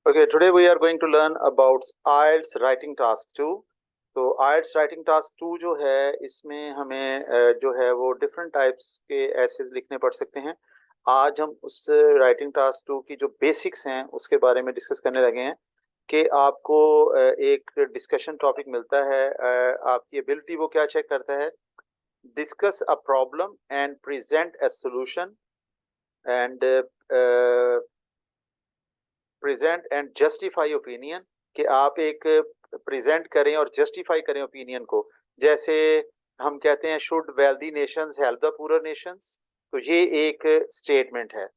Okay, today we are going to learn about IELTS writing task 2. तो IELTS writing task 2 जो है इसमें हमें जो है वो डिफरेंट टाइप्स के एसेज लिखने पड़ सकते हैं। आज हम उस राइटिंग टास्क 2 की जो बेसिक्स हैं उसके बारे में डिस्कस करने लगे हैं कि आपको एक डिस्कशन टॉपिक मिलता है। आपकी एबिलिटी वो क्या चेक करता है? Discuss a problem and present a solution and present and justify opinion, कि आप एक प्रेजेंट करें और जस्टिफाई करें ओपिनियन को। जैसे हम कहते हैं should wealthy Nations help the poor Nations, तो ये एक स्टेटमेंट है।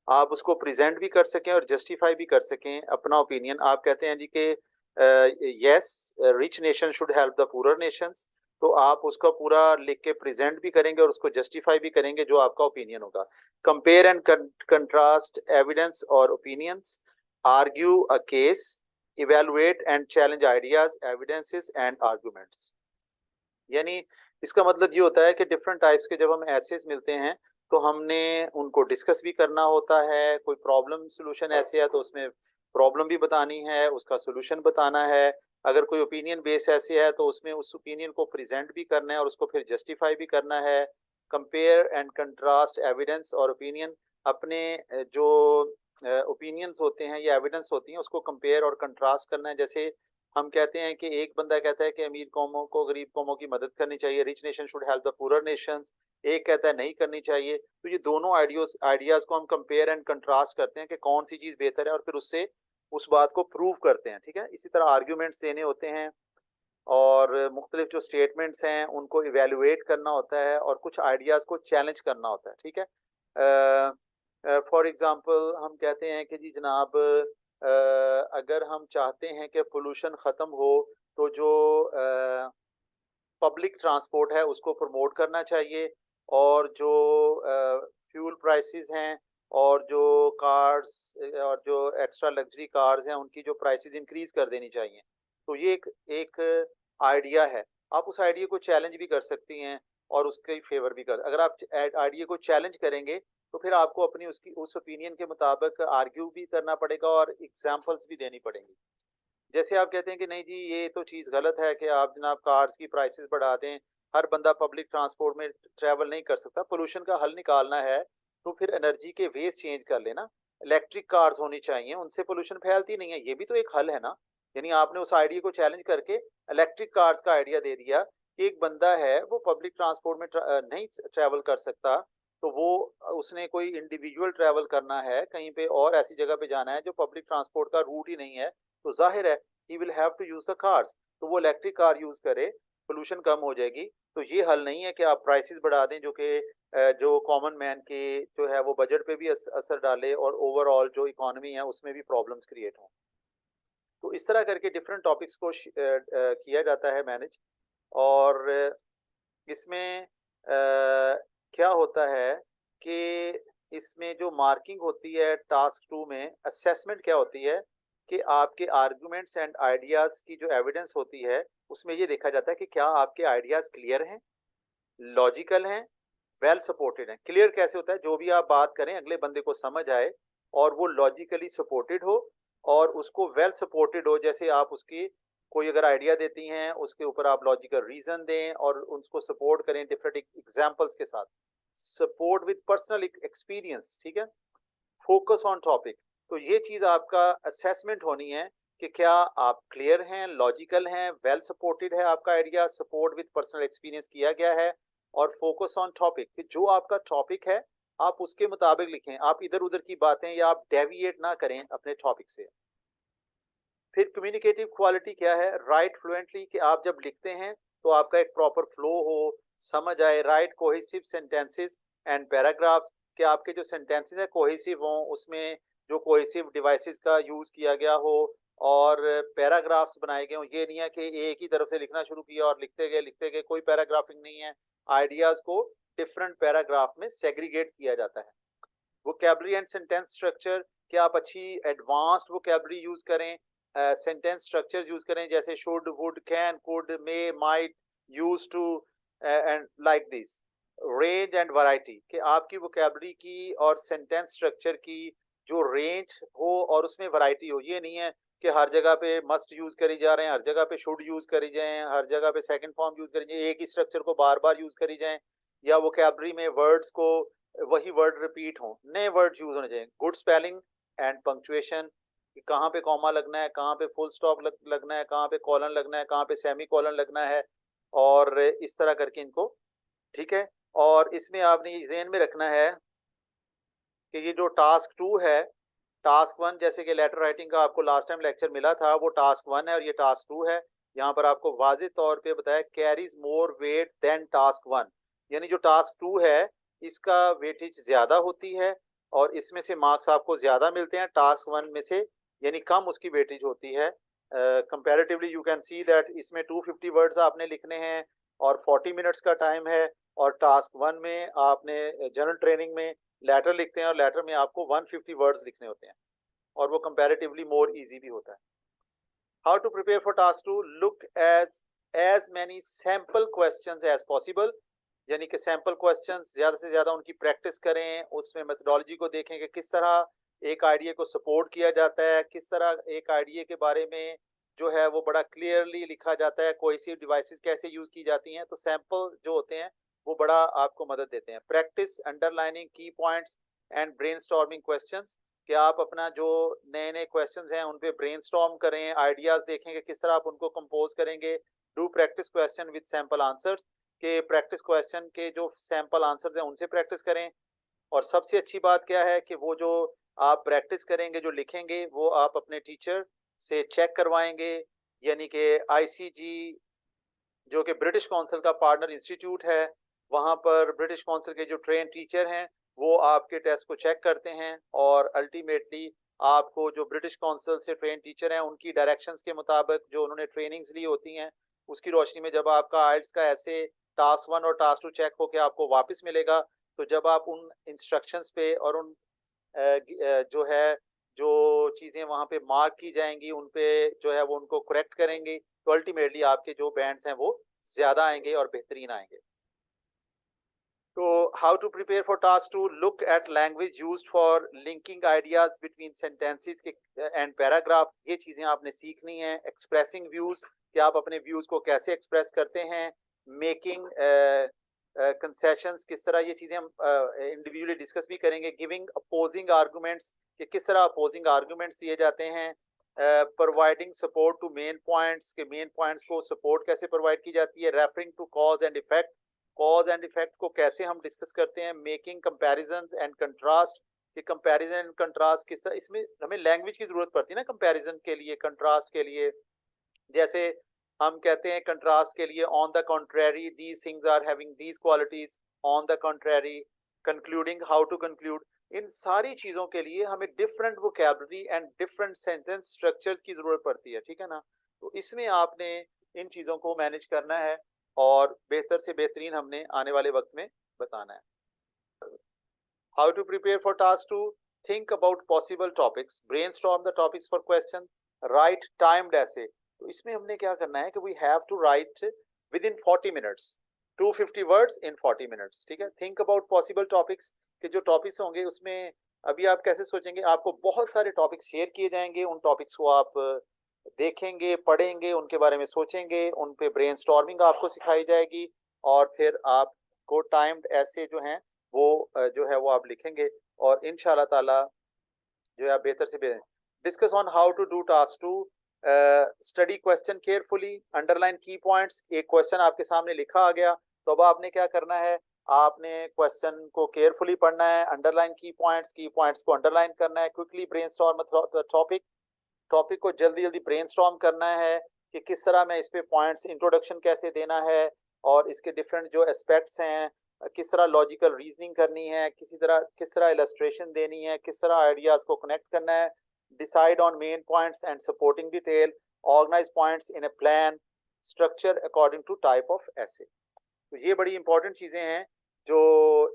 आप उसको प्रेजेंट भी कर सकें और जस्टिफाई भी कर सकें अपना ओपिनियन। आप कहते हैं जी कि yes rich nation should help the poor Nations, तो आप उसका पूरा लिख के प्रेजेंट भी करेंगे और उसको जस्टिफाई भी करेंगे जो आपका ओपिनियन होगा। कंपेयर एंड कंट्रास्ट एविडेंस और opinions, argue a case, evaluate and challenge ideas evidences and arguments. यानी इसका मतलब ये होता है कि डिफरेंट टाइप्स के जब हम एसेस मिलते हैं तो हमने उनको डिस्कस भी करना होता है। कोई प्रॉब्लम सोल्यूशन ऐसे है तो उसमें प्रॉब्लम भी बतानी है, उसका सोल्यूशन बताना है। अगर कोई ओपिनियन बेस ऐसे है तो उसमें उस ओपिनियन को प्रेजेंट भी करना है और उसको फिर जस्टिफाई भी करना है। कंपेयर एंड कंट्रास्ट एविडेंस और ओपिनियन, अपने जो ओपिनियंस होते हैं या एविडेंस होती हैं उसको कंपेयर और कंट्रास्ट करना है। जैसे हम कहते हैं कि एक बंदा कहता है कि अमीर कौमों को गरीब कौमों की मदद करनी चाहिए, rich nation should help the poor Nations. एक कहता है नहीं करनी चाहिए। तो ये दोनों आइडियाज को हम कंपेयर एंड कंट्रास्ट करते हैं कि कौन सी चीज बेहतर है और फिर उससे उस बात को प्रूव करते हैं। ठीक है, इसी तरह आर्ग्यूमेंट्स देने होते हैं और मुख्तलिफ जो स्टेटमेंट्स हैं उनको इवेलुएट करना होता है और कुछ आइडियाज को चैलेंज करना होता है। ठीक है, फॉर एग्जांपल हम कहते हैं कि जी जनाब अगर हम चाहते हैं कि पोल्यूशन ख़त्म हो तो जो पब्लिक ट्रांसपोर्ट है उसको प्रमोट करना चाहिए और जो फ्यूल प्राइसेस हैं और जो कार्स और जो एक्स्ट्रा लग्जरी कार्स हैं उनकी जो प्राइसेस इंक्रीज कर देनी चाहिए। तो ये एक एक आइडिया है। आप उस आइडिया को चैलेंज भी कर सकती हैं और उसके फेवर भी कर। अगर आप आइडिया को चैलेंज करेंगे तो फिर आपको अपनी उसकी उस ओपिनियन के मुताबिक आर्ग्यू भी करना पड़ेगा और एग्जांपल्स भी देनी पड़ेंगी। जैसे आप कहते हैं कि नहीं जी ये तो चीज़ गलत है कि आप जनाब कार्स की प्राइसेस बढ़ा दें, हर बंदा पब्लिक ट्रांसपोर्ट में ट्रैवल नहीं कर सकता, पोल्यूशन का हल निकालना है तो फिर एनर्जी के वेज चेंज कर लेना। इलेक्ट्रिक कार्स होनी चाहिए, उनसे पोल्यूशन फैलती नहीं है, ये भी तो एक हल है ना। यानी आपने उस आइडिया को चैलेंज करके इलेक्ट्रिक कार्स का आइडिया दे दिया कि एक बंदा है वो पब्लिक ट्रांसपोर्ट में नहीं ट्रैवल कर सकता, तो वो उसने कोई इंडिविजुअल ट्रैवल करना है कहीं पे और ऐसी जगह पे जाना है जो पब्लिक ट्रांसपोर्ट का रूट ही नहीं है, तो जाहिर है he will have to use the cars, तो वो इलेक्ट्रिक कार यूज करे, पोल्यूशन कम हो जाएगी। तो ये हल नहीं है कि आप प्राइसेस बढ़ा दें जो कि जो कॉमन मैन के जो है वो बजट पे भी असर डाले और ओवरऑल जो इकोनॉमी है उसमें भी प्रॉब्लम्स क्रिएट हों। तो इस तरह करके डिफरेंट टॉपिक्स को किया जाता है मैनेज। और इसमें क्या होता है कि इसमें जो मार्किंग होती है टास्क 2 में, असेसमेंट क्या होती है कि आपके आर्गुमेंट्स एंड आइडियाज की जो एविडेंस होती है उसमें ये देखा जाता है कि क्या आपके आइडियाज क्लियर हैं, लॉजिकल हैं, वेल सपोर्टेड हैं। क्लियर कैसे होता है? जो भी आप बात करें अगले बंदे को समझ आए और वो लॉजिकली सपोर्टेड हो और उसको वेल सपोर्टेड हो। जैसे आप उसकी कोई अगर आइडिया देती हैं उसके ऊपर आप लॉजिकल रीजन दें और उसको सपोर्ट करें डिफरेंट एग्जांपल्स के साथ। सपोर्ट विद पर्सनल एक्सपीरियंस, ठीक है। फोकस ऑन टॉपिक, तो ये चीज आपका असेसमेंट होनी है कि क्या आप क्लियर हैं, लॉजिकल हैं, वेल सपोर्टेड है आपका idea, support with personal experience किया गया है। और फोकस ऑन टॉपिक, कि जो आपका टॉपिक है आप उसके मुताबिक लिखें, आप इधर उधर की बातें या आप डेविएट ना करें अपने टॉपिक से। फिर कम्युनिकेटिव क्वालिटी क्या है? राइट फ्लुएंटली, कि आप जब लिखते हैं तो आपका एक प्रॉपर फ्लो हो, समझ आए। Right cohesive sentences and paragraphs, कि आपके जो सेंटेंसेस है कोहेसिव हों, उसमें जो कोहेसिव डिवाइसेस का यूज किया गया हो और पैराग्राफ्स बनाए गए हों। ये नहीं है कि एक ही तरफ से लिखना शुरू किया और लिखते गए, कोई पैराग्राफिंग नहीं है। आइडियाज को डिफरेंट पैराग्राफ में सेग्रीगेट किया जाता है। वोकैबुलरी एंड सेंटेंस स्ट्रक्चर, कि आप अच्छी एडवांस्ड वोकैबुलरी यूज करें, सेंटेंस स्ट्रक्चर यूज करें, जैसे should, would, can, could, may, might, use to and like this. Range and variety, कि आपकी वोकैबुलरी की और सेंटेंस स्ट्रक्चर की जो रेंज हो और उसमें वैरायटी हो। ये नहीं है कि हर जगह पे मस्ट यूज करी जा रहे हैं, हर जगह पे शुड यूज करी जाए, हर जगह पे सेकंड फॉर्म यूज करी जाए, एक ही स्ट्रक्चर को बार बार यूज करी जाए, या वोकैबुलरी में वर्ड्स को वही वर्ड रिपीट हो, नए वर्ड यूज होने चाहिए। गुड स्पेलिंग एंड पंक्चुएशन, कि कहाँ पे कॉमा लगना है, कहाँ पे फुल स्टॉप लगना है, कहाँ पे कॉलन लगना है, कहाँ पे सेमी कॉलन लगना है, और इस तरह करके इनको, ठीक है। और इसमें आपने ये ध्यान में रखना है कि ये जो टास्क 2 है, टास्क 1 जैसे कि लेटर राइटिंग का आपको लास्ट टाइम लेक्चर मिला था, वो टास्क 1 है और ये टास्क 2 है। यहाँ पर आपको वाज़िह तौर पे बताया carries more weight than task 1, यानी जो टास्क 2 है इसका वेटेज ज्यादा होती है और इसमें से मार्क्स आपको ज्यादा मिलते हैं टास्क 1 में से, यानी कम उसकी वेटेज होती है। Comparatively you can see that इसमें 250 वर्ड्स आपने लिखने हैं और 40 मिनट्स का टाइम है, और टास्क 1 में आपने जनरल ट्रेनिंग में लेटर लिखते हैं और लेटर में आपको 150 वर्ड्स लिखने होते हैं, और वो कंपैरेटिवली मोर इजी भी होता है। How to prepare for task 2, look as many sample questions as possible, यानी कि सैम्पल क्वेश्चंस ज्यादा से ज्यादा उनकी प्रैक्टिस करें, उसमें मेथोडोलॉजी को देखें कि किस तरह एक आइडिया को सपोर्ट किया जाता है, किस तरह एक आइडिया के बारे में जो है वो बड़ा क्लियरली लिखा जाता है, कोई सी डिवाइसेस कैसे यूज की जाती हैं। तो सैंपल जो होते हैं वो बड़ा आपको मदद देते हैं। प्रैक्टिस अंडरलाइनिंग की पॉइंट्स एंड ब्रेनस्टॉर्मिंग क्वेश्चंस, कि आप अपना जो नए नए क्वेश्चंस हैं उन पे ब्रेनस्टॉर्म करें, आइडियाज देखें कि किस तरह आप उनको कंपोज करेंगे। Do practice question with sample answers, के प्रैक्टिस क्वेश्चन के जो सैंपल आंसर्स हैं उनसे प्रैक्टिस करें। और सबसे अच्छी बात क्या है कि वो जो आप प्रैक्टिस करेंगे, जो लिखेंगे, वो आप अपने टीचर से चेक करवाएंगे, यानी कि आईसीजी जो कि ब्रिटिश काउंसिल का पार्टनर इंस्टीट्यूट है, वहाँ पर ब्रिटिश काउंसिल के जो ट्रेन टीचर हैं वो आपके टेस्ट को चेक करते हैं, और अल्टीमेटली आपको जो ब्रिटिश काउंसिल से ट्रेन टीचर हैं उनकी डायरेक्शंस के मुताबिक जो उन्होंने ट्रेनिंग्स ली होती हैं उसकी रोशनी में जब आपका आइल्स का ऐसे टास्क 1 और टास्क 2 चेक होकर आपको वापस मिलेगा, तो जब आप उन इंस्ट्रक्शंस पे और उन जो है जो चीज़ें वहाँ पे मार्क की जाएंगी उन पे जो है वो उनको करेक्ट करेंगे, तो अल्टीमेटली आपके जो बैंड्स हैं वो ज्यादा आएंगे और बेहतरीन आएंगे। तो how to prepare for task 2, look at language used for linking ideas between sentences के एंड पैराग्राफ, ये चीजें आपने सीखनी है। एक्सप्रेसिंग व्यूज, कि आप अपने व्यूज को कैसे एक्सप्रेस करते हैं। मेकिंग कंसेशंस, किस तरह, ये चीजें हम इंडिविजुअली डिस्कस भी करेंगे। गिविंग अपोजिंग आर्गुमेंट्स, कि किस तरह अपोजिंग आर्गुमेंट्स दिए जाते हैं। Providing support to main points, के मेन पॉइंट्स को सपोर्ट कैसे प्रोवाइड की जाती है। Referring to cause and effect, cause and effect को कैसे हम डिस्कस करते हैं। मेकिंग कंपैरिजंस एंड कंट्रास्ट, कि कंपैरिजन एंड कंट्रास्ट किस तरह, इसमें हमें लैंग्वेज की जरूरत पड़ती है ना कंपैरिजन के लिए, कंट्रास्ट के लिए। जैसे हम कहते हैं कंट्रास्ट के लिए, on the contrary these things are having these qualities, on the contrary, concluding, how to conclude. इन सारी चीजों के लिए हमें different vocabulary and different sentence structures की जरूरत पड़ती है, ठीक है ना। तो इसमें आपने इन चीजों को मैनेज करना है और बेहतर से बेहतरीन हमने आने वाले वक्त में बताना है। How to prepare for task 2, think about possible topics, brainstorm the topics for question, write timed ऐसे। तो इसमें हमने क्या करना है कि we have to write within 40 minutes, 250 words in 40 minutes, ठीक है। थिंक अबाउट पॉसिबल टॉपिक्स, के जो टॉपिक्स होंगे उसमें अभी आप कैसे सोचेंगे, आपको बहुत सारे टॉपिक्स शेयर किए जाएंगे, उन टॉपिक्स को आप देखेंगे, पढ़ेंगे, उनके बारे में सोचेंगे, उन पे ब्रेनस्टॉर्मिंग आपको सिखाई जाएगी, और फिर आपको टाइम्ड ऐसे जो हैं वो जो है वो आप लिखेंगे, और इंशाल्लाह ताला जो है आप बेहतर से बेहतर। Discuss on how to do task 2, study question carefully, underline key points. एक क्वेश्चन आपके सामने लिखा आ गया, तो अब आपने क्या करना है, आपने क्वेश्चन को केयरफुली पढ़ना है, अंडरलाइन की पॉइंट्स को अंडरलाइन करना है, क्विकली ब्रेनस्टॉर्म टॉपिक, टॉपिक को जल्दी जल्दी ब्रेनस्टॉर्म करना है कि किस तरह मैं इस पे पॉइंट्स, इंट्रोडक्शन कैसे देना है, और इसके डिफरेंट जो एस्पेक्ट्स हैं, किस तरह लॉजिकल रीजनिंग करनी है, किस तरह इलस्ट्रेशन देनी है, किस तरह आइडियाज को कनेक्ट करना है। Decide on main points and supporting detail, organise points in a plan, structure according to type of ऐसे। तो ये बड़ी इंपॉर्टेंट चीजें हैं जो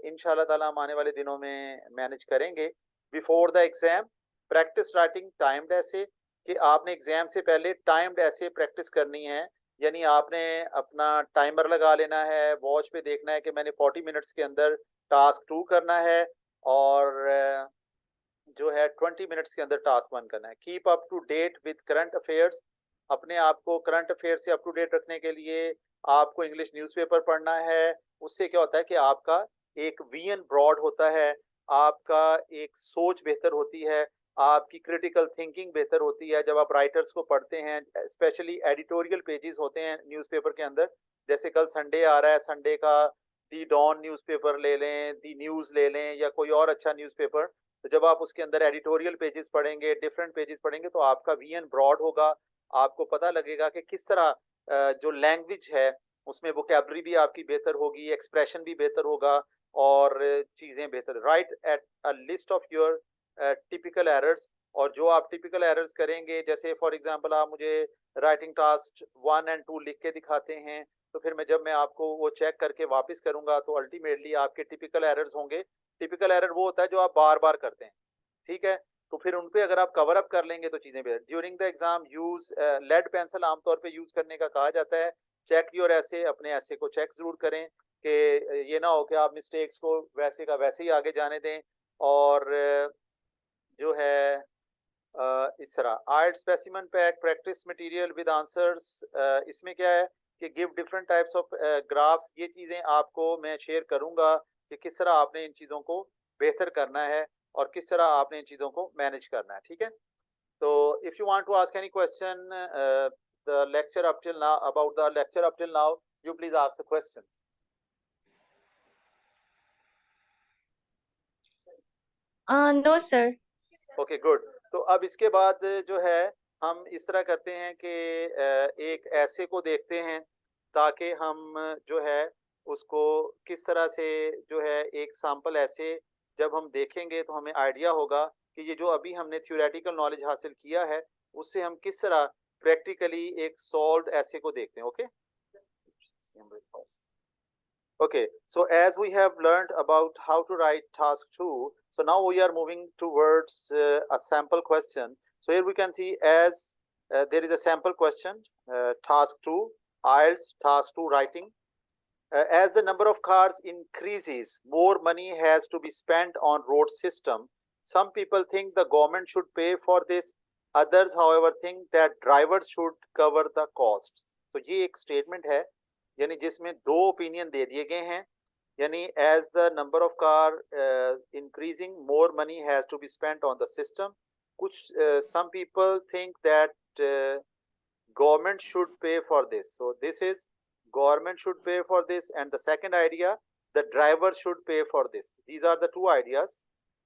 इंशाल्लाह ताला हम आने वाले दिनों में मैनेज करेंगे। Before the exam, practice writing timed ऐसे, कि आपने एग्जाम से पहले टाइम्ड ऐसे प्रैक्टिस करनी है, यानी आपने अपना टाइमर लगा लेना है, वॉच पे देखना है कि मैंने 40 मिनट्स के अंदर टास्क 2 करना है, और जो है 20 मिनट्स के अंदर टास्क 1 करना है। Keep up to date with current affairs, अपने आप को करंट अफेयर से अप टू डेट रखने के लिए आपको इंग्लिश न्यूज़पेपर पढ़ना है। उससे क्या होता है कि आपका एक विजन ब्रॉड होता है, आपका एक सोच बेहतर होती है, आपकी क्रिटिकल थिंकिंग बेहतर होती है। जब आप राइटर्स को पढ़ते हैं, स्पेशली एडिटोरियल पेजेस होते हैं न्यूज़पेपर के अंदर, जैसे कल संडे आ रहा है, संडे का दी डॉन न्यूज़पेपर ले लें, दी न्यूज़ ले लें, या कोई और अच्छा न्यूज़पेपर, तो जब आप उसके अंदर एडिटोरियल पेजेस पढ़ेंगे, डिफरेंट पेजेस पढ़ेंगे, तो आपका विजन ब्रॉड होगा। आपको पता लगेगा कि किस तरह जो लैंग्वेज है उसमें वोकैबुलरी भी आपकी बेहतर होगी, एक्सप्रेशन भी बेहतर होगा, और चीज़ें बेहतर। Right at a list of your typical errors, और जो आप टिपिकल एरर्स करेंगे, जैसे फॉर एग्जांपल आप मुझे राइटिंग टास्क 1 और 2 लिख के दिखाते हैं, तो फिर जब मैं आपको वो चेक करके वापस करूंगा, तो अल्टीमेटली आपके टिपिकल एरर्स होंगे। टिपिकल एरर वो होता है जो आप बार बार करते हैं, ठीक है? तो फिर उन पे अगर आप कवर अप कर लेंगे तो चीजें बेहतर। During the exam use lead pencil आमतौर पे यूज करने का कहा जाता है। चेक योर ऐसे, अपने ऐसे को चेक जरूर करें कि ये ना हो कि आप मिस्टेक्स को वैसे का वैसे ही आगे जाने दें। और जो है इस तरह art specimen pack, practice material with answers, इसमें क्या है कि give different types of graphs. ये चीज़ें आपको मैं शेयर करूंगा कि किस तरह आपने इन चीज़ों को बेहतर करना है और किस तरह आपने इन चीज़ों को मैनेज करना है, ठीक है? तो if you want to ask any question the lecture up till now, about the lecture up till now, you please ask the question. No sir. Okay good. तो अब इसके बाद जो है हम इस तरह करते हैं कि एक ऐसे को देखते हैं, ताकि हम जो है उसको किस तरह से जो है एक सैंपल ऐसे जब हम देखेंगे तो हमें आइडिया होगा कि ये जो अभी हमने थ्योरेटिकल नॉलेज हासिल किया है उससे हम किस तरह प्रैक्टिकली एक सॉल्व्ड ऐसे को देखते हैं। Okay Okay, so as we have learned about how to write task 2, so now we are moving towards a sample question. So here we can see as there is a sample question, task 2, IELTS task 2 writing. As the number of cars increases, more money has to be spent on road system. Some people think the government should pay for this. Others, however, think that drivers should cover the costs. So ये एक statement है, यानी जिसमें दो opinion दे दिए गए हैं। यानी as the number of car increasing, more money has to be spent on the system. कुछ some people think that government should pay for this. So this is government should pay for this, and the second idea, the driver should pay for this. These are the two ideas.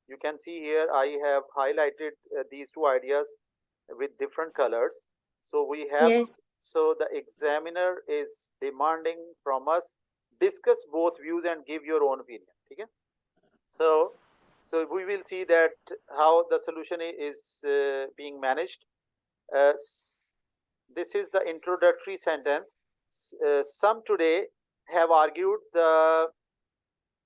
You can see here I have highlighted these two ideas with different colors. So we have Yes. so the examiner is demanding from us discuss both views and give your own opinion. Okay? So we will see that how the solution is being managed. This is the introductory sentence. Some today have argued the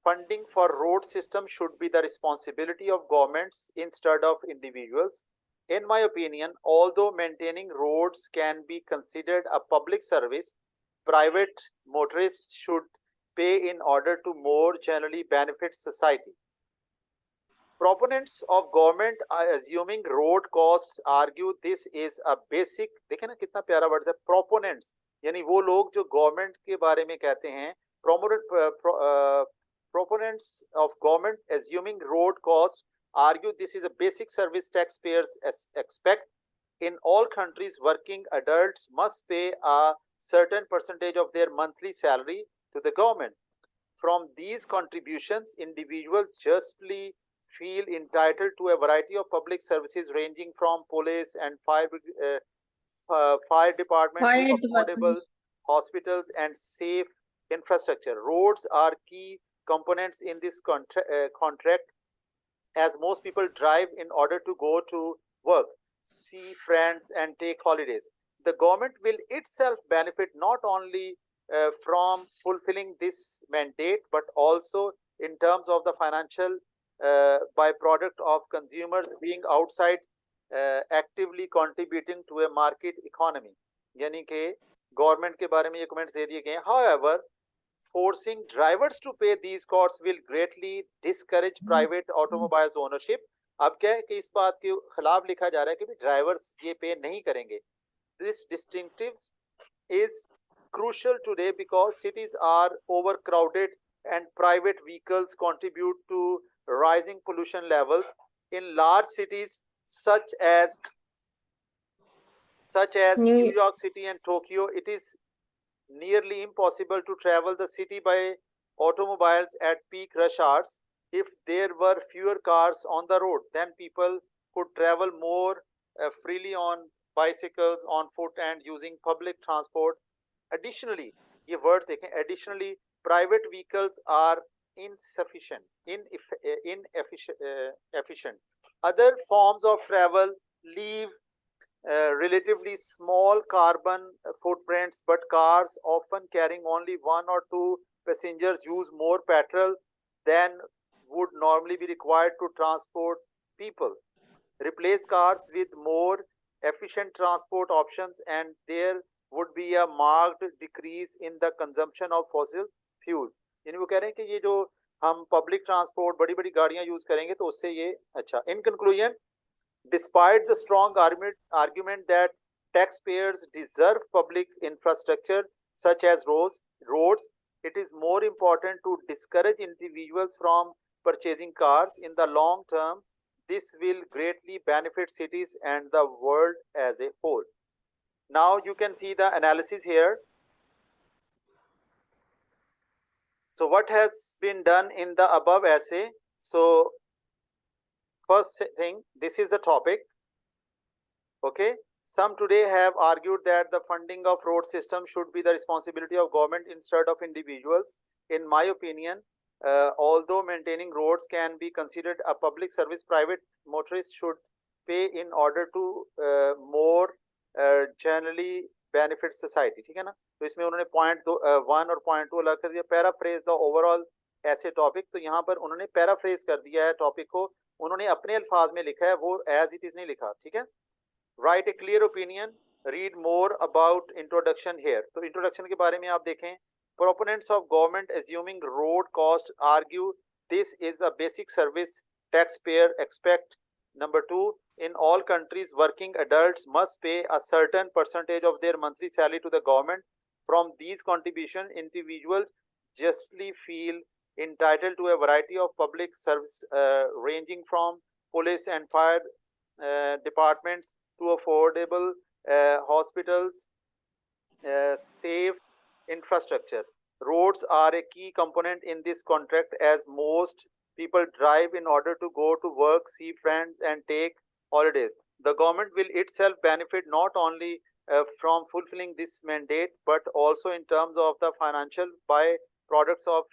funding for road system should be the responsibility of governments instead of individuals. In my opinion, although maintaining roads can be considered a public service, private motorists should pay in order to more generally benefit society. Proponents of government are assuming road costs argue this is a basic, देखें ना कितना प्यारा word है proponents, यानी वो लोग जो government के बारे में कहते हैं, proponents of government assuming road costs argue this is a basic service taxpayers expect. In all countries, working adults must pay a certain percentage of their monthly salary to the government. From these contributions, individuals justly feel entitled to a variety of public services ranging from police and fire department to Fire affordable department. hospitals and safe infrastructure. Roads are key components in this contract, as most people drive in order to go to work, see friends, and take holidays. The government will itself benefit not only from fulfilling this mandate, but also in terms of the financial byproduct of consumers being outside actively contributing to a market economy. यानी कि government के बारे में ये comments दे दिए गए हैं. However, forcing drivers to pay these costs will greatly discourage private automobiles ownership. अब क्या है कि इस बात के खिलाफ लिखा जा रहा है कि ड्राइवर्स ये पे नहीं करेंगे. This distinctive is crucial today because cities are overcrowded and private vehicles contribute to rising pollution levels. In large cities such as New New York City and Tokyo, it is nearly impossible to travel the city by automobiles at peak rush hours. If there were fewer cars on the road, then people could travel more freely on bicycles, on foot, and using public transport. Additionally, ये words देखें. Additionally, private vehicles are insufficient, inefficient. Other forms of travel leave relatively small carbon footprints, but cars often carrying only one or two passengers use more petrol than would normally be required to transport people. Replace cars with more efficient transport options and there would be a marked decrease in the consumption of fossil fuels. यानी वो कह रहे हैं कि ये जो हम public transport बड़ी बड़ी गाड़ियां यूज करेंगे तो उससे ये अच्छा. In conclusion, despite the strong argument that taxpayers deserve public infrastructure such as roads, it is more important to discourage individuals from purchasing cars. In the long term, this will greatly benefit cities and the world as a whole. Now you can see the analysis here. So what has been done in the above essay? So first thing, this is the topic. Okay. Some today have argued that the funding of road system should be the responsibility of government instead of individuals. In my opinion, although maintaining roads can be considered a public service, private motorists should pay in order to more generally benefit society. ठीक है ना. तो इसमें उन्होंने point 1 और point 2 अलग कर दिया. पैराफ्रेज द ओवरऑल ऐसे टॉपिक. तो यहाँ पर उन्होंने पैराफ्रेज कर दिया है टॉपिक को. उन्होंने अपने अल्फाज में लिखा है, वो एज इट इज नहीं लिखा. ठीक है. Write a clear opinion. Read more about introduction here. तो introduction के बारे में आप देखें. Proponents of government assuming road cost argue this is a basic service taxpayer expect. Number 2, in all countries working adults must pay a certain percentage of their monthly salary to the government. From these contributions, individuals justly feel entitled to a variety of public service ranging from police and fire departments to affordable hospitals, safe infrastructure. Roads are a key component in this contract as most people drive in order to go to work, see friends, and take holidays. The government will itself benefit not only from fulfilling this mandate, but also in terms of the financial by-products of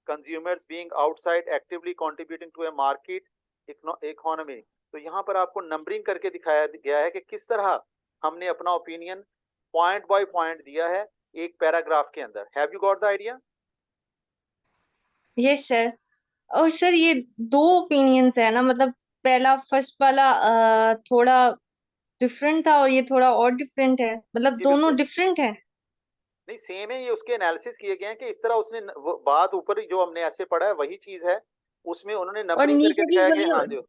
consumers being outside actively contributing to a market economy. तो यहाँ पर आपको numbering करके दिखाया गया है कि किस तरह हमने अपना ओपिनियन पॉइंट बाय पॉइंट दिया है एक पैराग्राफ के अंदर. Have you got the idea? Yes sir. और सर ये दो ओपिनियंस है ना, मतलब पहला फर्स्ट वाला थोड़ा डिफरेंट था और ये थोड़ा और डिफरेंट है, मतलब जी दोनों बिल्कुल डिफरेंट है. नहीं, सेम है. ये उसके एनालिसिस किए गए हैं कि इस तरह उसने वो बात ऊपर जो हमने ऐसे पढ़ा है वही चीज है. उसमें उन्होंने और नंबरिंग करके नीचे भी दिखाया कि वही. हाँ जी.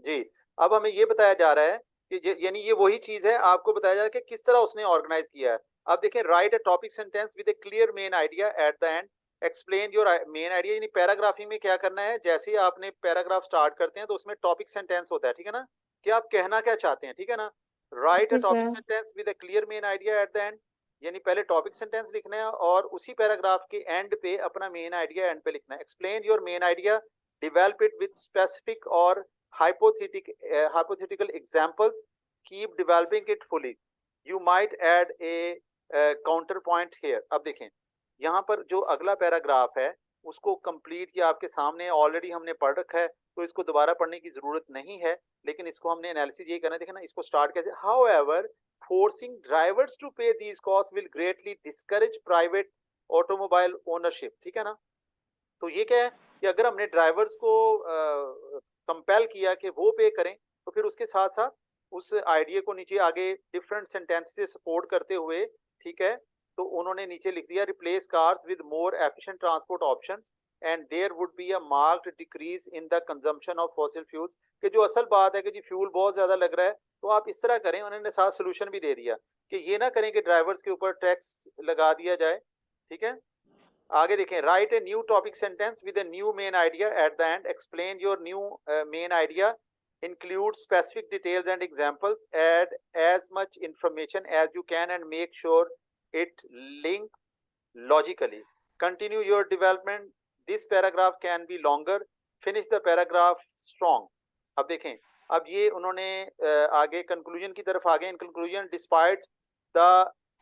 जी. अब हमें ये बताया जा रहा है कि यानी ये वही चीज है. आपको बताया जा रहा है कि किस तरह उसने ऑर्गेनाइज किया है. अब देखें, right a topic sentence with A clear main idea at the end. Explain your main idea. यानी पैराग्राफिंग में क्या करना है, जैसे ही आपने पैराग्राफ स्टार्ट करते हैं तो उसमें टॉपिक सेंटेंस होता है. ठीक है ना, कि आप कहना क्या चाहते हैं. ठीक है ना. Right a okay topic sir. Sentence with A clear main idea at the end. यानी पहले टॉपिक सेंटेंस लिखना है और उसी पैराग्राफ के एंड पे अपना मेन आइडिया एंड पे लिखना है. Explain your main idea, develop it with specific or hypothetical examples. Keep developing it fully. You might add a counterpoint here. अब देखें, यहाँ पर जो अगला पैराग्राफ है उसको कंप्लीट किया आपके सामने ऑलरेडी हमने पढ़ रखा है, तो इसको दोबारा पढ़ने की जरूरत नहीं है. लेकिन इसको हमने एनालिसिस ये करना. देखें ना, इसको स्टार्ट कैसे. However, forcing drivers to pay these costs will greatly discourage private automobile ownership. ठीक है ना. तो ये क्या है कि अगर हमने ड्राइवर्स को कंपेल किया कि वो पे करें, तो फिर उसके साथ साथ उस आइडिया को नीचे आगे डिफरेंट सेंटेंस से सपोर्ट करते हुए, ठीक है, तो उन्होंने नीचे लिख दिया replace cars with more efficient transport options and there would be a marked decrease in the consumption of fossil fuels। कि जो असल बात है कि जी फ्यूल बहुत ज्यादा लग रहा है, तो आप इस तरह करें। उन्होंने साथ सोल्यूशन भी दे दिया कि ये ना करें कि ड्राइवर्स के ऊपर टैक्स लगा दिया जाए, ठीक है। आगे देखें, right a new topic sentence with a new main idea at the end, explain your new main idea, include specific details and examples, add as much information as you can and make sure it link logically, continue your development, this paragraph can be longer, finish the paragraph strong। अब देखें, अब ये उन्होंने आगे conclusion की तरफ आ गए। In conclusion, despite the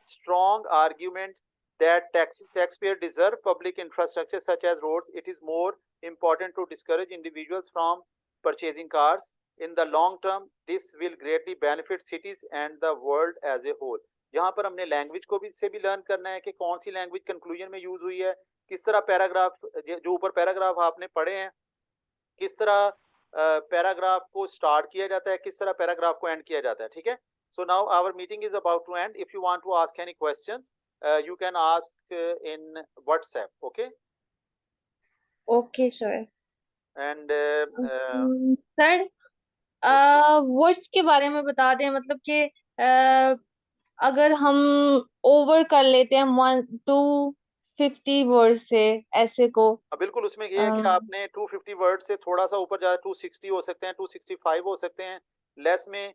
strong argument that taxpayer deserve public infrastructure such as roads, it is more important to discourage individuals from purchasing cars। In the long term, this will greatly benefit cities and the world as a whole। यहाँ पर हमने language को भी से भी learn करना है कि कौन सी लैंग्वेज कंक्लूजन में यूज हुई है, किस तरह पैराग्राफ, जो ऊपर पैराग्राफ आपने पढ़े हैं, किस तरह पैराग्राफ को स्टार्ट किया जाता है, किस तरह पैराग्राफ को एंड किया जाता है, ठीक है। So now our meeting is about to end. If you want to ask any questions, you can ask in WhatsApp, okay? Okay, sir. And sir, words के बारे में बता दें, मतलब कि अगर हम ओवर कर लेते हैं 250 वर्ड से ऐसे को, बिल्कुल उसमें ये है कि आपने 250 वर्ड से थोड़ा सा ऊपर जाए 260 हो सकते हैं, 265 हो सकते हैं। लेस में